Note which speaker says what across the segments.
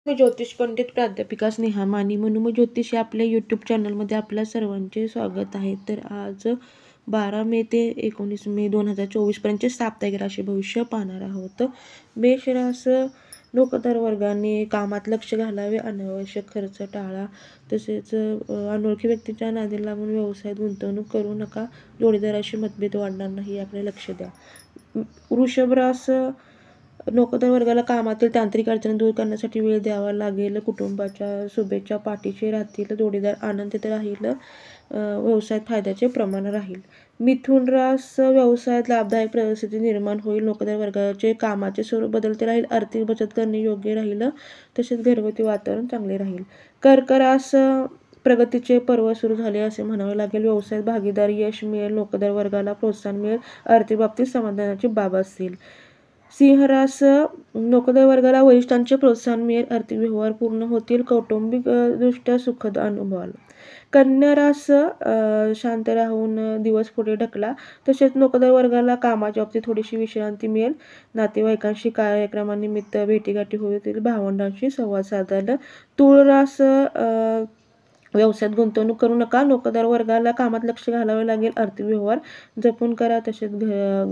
Speaker 1: मी ज्योतिष पंडित प्राध्यापिका स्नेहा मानी म्हणून मग ज्योतिष या आपल्या यूट्यूब चॅनलमध्ये आपल्या सर्वांचे स्वागत आहे. तर आज 12 मे ते 19 मे 2024पर्यंतचे साप्ताहिक राशी भविष्य पाहणार आहोत. मेष रास नोकरदार वर्गाने कामात लक्ष घालावे, अनावश्यक खर्च टाळा. तसेच अनोळखी व्यक्तीच्या नादी लागून व्यवसायात गुंतवणूक करू नका. जोडीदाराशी मतभेद वाढणार नाही याकडे लक्ष द्या. वृषभ रास नोकरदार वर्गाला कामातील तांत्रिक अडचणी दूर करण्यासाठी वेळ द्यावा लागेल. कुटुंबाच्या शुभेच्छा पाठीशी राहतील. जोडीदार आनंदित राहील. व्यवसायात फायद्याचे प्रमाण राहील. मिथुन रास व्यवसायात लाभदायक परिस्थिती निर्माण होईल. नोकरदार वर्गाचे कामाचे स्वरूप बदलते राहील. आर्थिक बचत करणे योग्य राहील. तसेच घरगुती वातावरण चांगले राहील. कर्क रास प्रगतीचे पर्व सुरू झाले असे म्हणावे लागेल. व्यवसायात भागीदारी यश मिळेल. नोकरदार वर्गाला प्रोत्साहन मिळेल. आर्थिक बाबतीत समाधानाची बाब असेल. सिंह रास नोकरदार वर्गाला वरिष्ठांचे प्रोत्साहन मिळेल. आर्थिक व्यवहार पूर्ण होतील. कौटुंबिक दृष्ट्या सुखद अनुभवाल. कन्या रास शांत राहून दिवस पुढे ढकला. तसेच नोकरदार वर्गाला कामाच्या बाबतीत थोडीशी विश्रांती मिळेल. नातेवाईकांशी कार्यक्रमानिमित्त भेटीगाठी होतील. भावंडांशी संवाद साधाल. तूळ रास व्यवसायात गुंतवणूक करू नका. नोकरदार वर्गाला कामात लक्ष घालावे लागेल. आर्थिक व्यवहार जपून करा. तसेच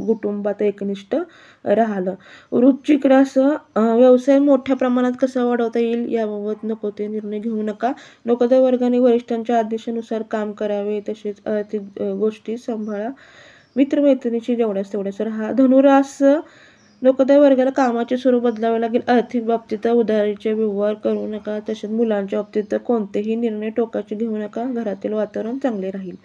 Speaker 1: कुटुंबात एकनिष्ठ राहाल. वृश्चिक रास व्यवसाय मोठ्या प्रमाणात कसा वाढवता येईल याबाबत नको ते निर्णय घेऊ नका. नोकरदार वर्गाने वरिष्ठांच्या आदेशानुसार काम करावे. तसेच आर्थिक गोष्टी सांभाळा. मित्रमैत्रिणीशी जेवढ्याच तेवढ्याच राहा. धनुरास नोकरदार वर्गाला कामाचे स्वरूप बदलावे लागेल. आर्थिक बाबतीत उधारीचे व्यवहार करू नका. तसेच मुलांच्या बाबतीत कोणतेही निर्णय टोकाचे घेऊ नका. घरातील वातावरण चांगले राहील.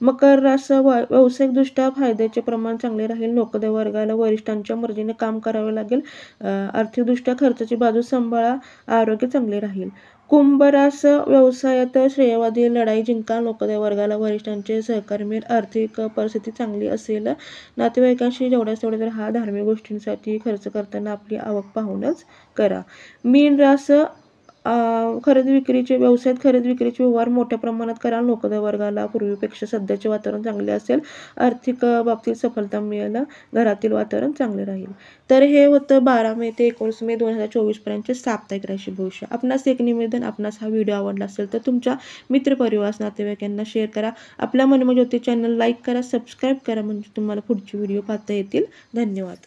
Speaker 1: मकर रास व्यावसायिकदृष्ट्या फायद्याचे प्रमाण चांगले राहील. नोकरदार वर्गाला वरिष्ठांच्या मर्जीने काम करावे लागेल. आर्थिकदृष्ट्या खर्चाची बाजू सांभाळा. आरोग्य चांगले राहील. कुंभ रास व्यवसायात श्रेयवादी लढाई जिंका. नोकरदार वर्गाला वरिष्ठांचे सहकार्य मिळेल. आर्थिक परिस्थिती चांगली असेल. नातेवाईकांशी जेवढ्याच तेवढे राहा. धार्मिक गोष्टींसाठी खर्च करताना आपली आवक पाहूनच करा. मीन रास खरेदी विक्रीचे व्यवसायात खरेदी विक्रीचे व्यवहार मोठ्या प्रमाणात करा. नोकरदार वर्गाला पूर्वीपेक्षा सध्याचे वातावरण चांगले असेल. आर्थिक बाबतीत सफलता मिळेल. घरातील वातावरण चांगले राहील. तर हे होतं 12 मे ते 19 मे 2024पर्यंतचे साप्ताहिक राशी भविष्य. आपणास एक निवेदन, आपणास हा व्हिडिओ आवडला असेल तर तुमच्या मित्रपरिवार नातेवाईकांना शेअर करा. आपल्या मनोमन ज्योतिष चॅनल लाईक करा, सबस्क्राईब करा म्हणजे तुम्हाला पुढचे व्हिडिओ पाहता येतील. धन्यवाद.